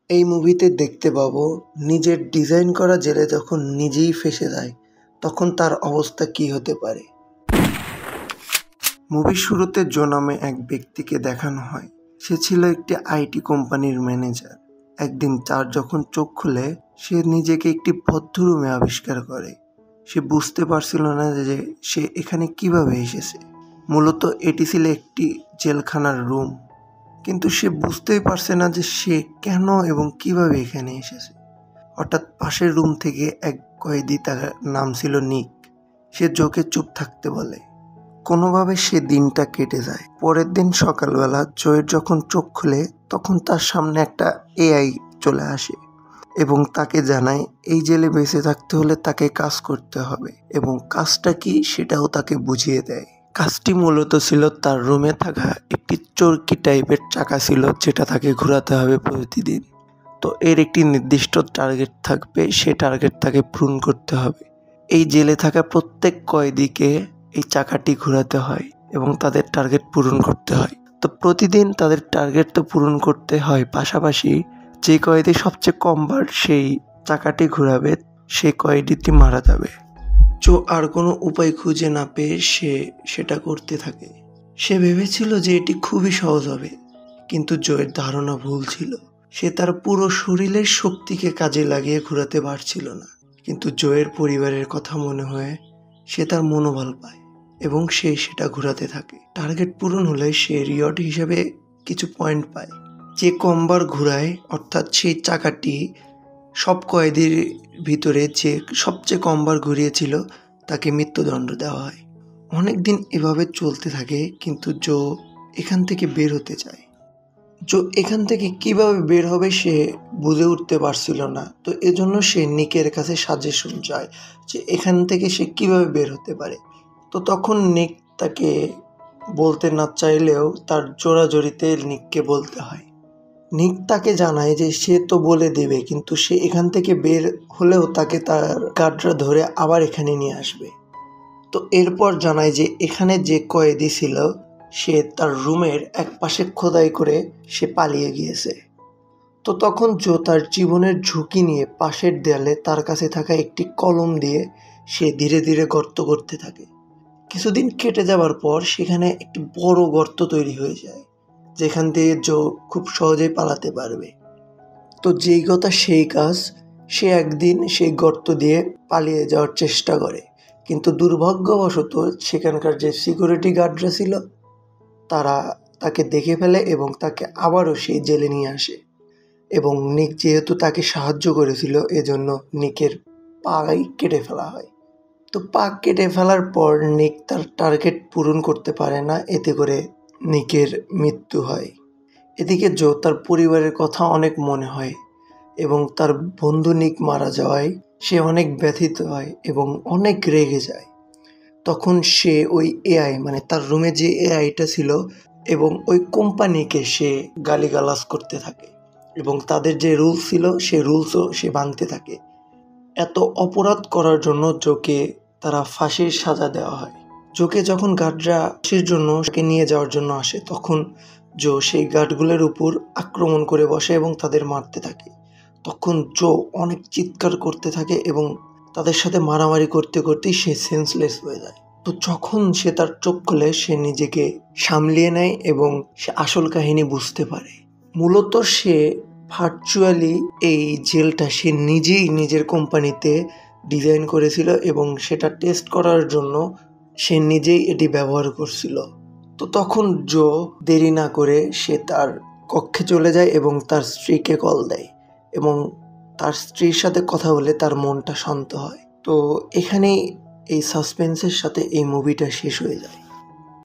এই মুভিতে দেখতে পাবো নিজের ডিজাইন করা জেলে যখন নিজেই ফেঁসে যায় তখন তার অবস্থা কি হতে পারে। মুভির শুরুতে জো নামে এক ব্যক্তিকে দেখানো হয়। সে ছিল একটি আইটি কোম্পানির ম্যানেজার। একদিন তার যখন চোখ খুলে সে নিজেকে একটি বদ্ধ রুমে আবিষ্কার করে। সে বুঝতে পারছিল না যে সে এখানে কিভাবে এসেছে। মূলত এটি ছিল একটি জেলখানার রুম, কিন্তু সে বুঝতেই পারছে না যে সে কেন এবং কিভাবে এখানে এসেছে। হঠাৎ পাশের রুম থেকে এক কয়েদি, তার নাম ছিল নিক, সে জোকে চুপ থাকতে বলে। কোনোভাবে সে দিনটা কেটে যায়। পরের দিন সকালবেলা জোয়ের যখন চোখ খুলে তখন তার সামনে একটা এআই চলে আসে এবং তাকে জানায় এই জেলে বেঁচে থাকতে হলে তাকে কাজ করতে হবে এবং কাজটা কি সেটাও তাকে বুঝিয়ে দেয়। কাজটি মূলত ছিল তার রুমে থাকা একটি চরকি টাইপের চাকা ছিল, যেটা তাকে ঘোরাতে হবে প্রতিদিন। তো এর একটি নির্দিষ্ট টার্গেট থাকবে, সে টার্গেট তাকে পূরণ করতে হবে। এই জেলে থাকা প্রত্যেক কয়েদিকে এই চাকাটি ঘোরাতে হয় এবং তাদের টার্গেট পূরণ করতে হয়। তো প্রতিদিন তাদের টার্গেট তো পূরণ করতে হয়, পাশাপাশি যে কয়েদি সবচেয়ে কম বার সেই চাকাটি ঘোরাবে সেই কয়েদিটি মারা যাবে। জো আর কোনো উপায় খুঁজে না পেয়ে সে সেটা করতে থাকে। সে ভেবেছিল যে এটি খুবই সহজ হবে, কিন্তু জোয়ের ধারণা ভুল ছিল। সে তার পুরো শরীরের শক্তিকে কাজে লাগিয়ে ঘোরাতে পারছিল না। কিন্তু জোয়ের পরিবারের কথা মনে হয়ে সে তার মনোবল পায় এবং সে সেটা ঘোরাতে থাকে। টার্গেট পূরণ হলে সে রিওয়ার্ড হিসেবে কিছু পয়েন্ট পায়। যে কমবার ঘোরায়, অর্থাৎ সেই চাকাটি সব কয়েদির ভিতরে যে সবচেয়ে কমবার ঘুরিয়েছিল তাকে মৃত্যুদণ্ড দেওয়া হয়। অনেক দিন এভাবে চলতে থাকে, কিন্তু জো এখান থেকে বের হতে চায়। জো এখান থেকে কিভাবে বের হবে সে বুঝে উঠতে পারছিল না। তো এজন্য সে নিকের কাছে সাজেশন চায় যে এখান থেকে সে কিভাবে বের হতে পারে। তো তখন নিক তাকে বলতে না চাইলেও তার জোরাজোরিতে নিককে বলতে হয়। নিক তাকে জানায় যে সে তো বলে দেবে, কিন্তু সে এখান থেকে বের হলেও তাকে তার গার্ডরা ধরে আবার এখানে নিয়ে আসবে। তো এরপর জানায় যে এখানে যে কয়েদি ছিল সে তার রুমের এক পাশে খোদাই করে সে পালিয়ে গিয়েছে। তো তখন জো তার জীবনের ঝুঁকি নিয়ে পাশের দেয়ালে তার কাছে থাকা একটি কলম দিয়ে সে ধীরে ধীরে গর্ত করতে থাকে। কিছুদিন কেটে যাওয়ার পর সেখানে একটি বড় গর্ত তৈরি হয়ে যায়, যেখান থেকে জো খুব সহজেই পালাতে পারবে। তো যেই কথা সেই কাজ, সে একদিন সেই গর্ত দিয়ে পালিয়ে যাওয়ার চেষ্টা করে, কিন্তু দুর্ভাগ্যবশত সেখানকার যে সিকিউরিটি গার্ডরা ছিল তারা তাকে দেখে ফেলে এবং তাকে আবারও সেই জেলে নিয়ে আসে। এবং নিক যেহেতু তাকে সাহায্য করেছিল এজন্য নিকের পাই কেটে ফেলা হয়। তো পা কেটে ফেলার পর নিক তার টার্গেট পূরণ করতে পারে না, এতে করে নিকের মৃত্যু হয়। এদিকে জো তার পরিবারের কথা অনেক মনে হয় এবং তার বন্ধু নিক মারা যাওয়ায় সে অনেক ব্যথিত হয় এবং অনেক রেগে যায়। তখন সে ওই এআই, মানে তার রুমে যে এআইটা ছিল এবং ওই কোম্পানিকে সে গালিগালাজ করতে থাকে এবং তাদের যে রুলস ছিল সেই রুলসও সে ভাঙতে থাকে। এত অপরাধ করার জন্য জোকে তারা ফাঁসির সাজা দেওয়া হয়। জোকে যখন গার্ডরা ফাঁসির জন্য নিয়ে যাওয়ার জন্য আসে তখন জো সেই গার্ডগুলোর উপর আক্রমণ করে বসে এবং তাদের মারতে থাকে। তখন জো অনেক চিৎকার করতে থাকে এবং তাদের সাথে মারামারি করতে করতেই সে সেন্সলেস হয়ে যায়। তো যখন সে তার চোখ খুলে সে নিজেকে সামলিয়ে নেয় এবং সে আসল কাহিনী বুঝতে পারে। মূলত সে ভার্চুয়ালি এই জেলটা সে নিজেই নিজের কোম্পানিতে ডিজাইন করেছিল এবং সেটা টেস্ট করার জন্য সে নিজেই এটি ব্যবহার করছিল। তো তখন জো দেরি না করে সে তার কক্ষে চলে যায় এবং তার স্ত্রীকে কল দেয় এবং তার স্ত্রীর সাথে কথা বলে তার মনটা শান্ত হয়। তো এখানেই এই সাসপেন্সের সাথে এই মুভিটা শেষ হয়ে যায়।